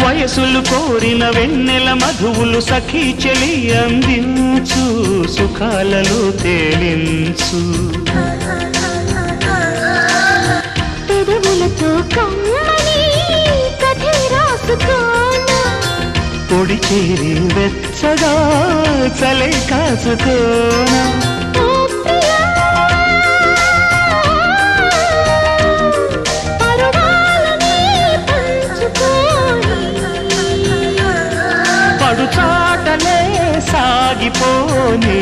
వయసులు కోరిన వెన్నెల మధువులు సఖీ చెలి అందించు సుఖాలలో తేలించు పెదవులతో కమ్మని కథ రాసుకోనా పొడి చేరి వెచ్చగా చలే కాసుకోనా పడు చాటలే సాగిపోనీ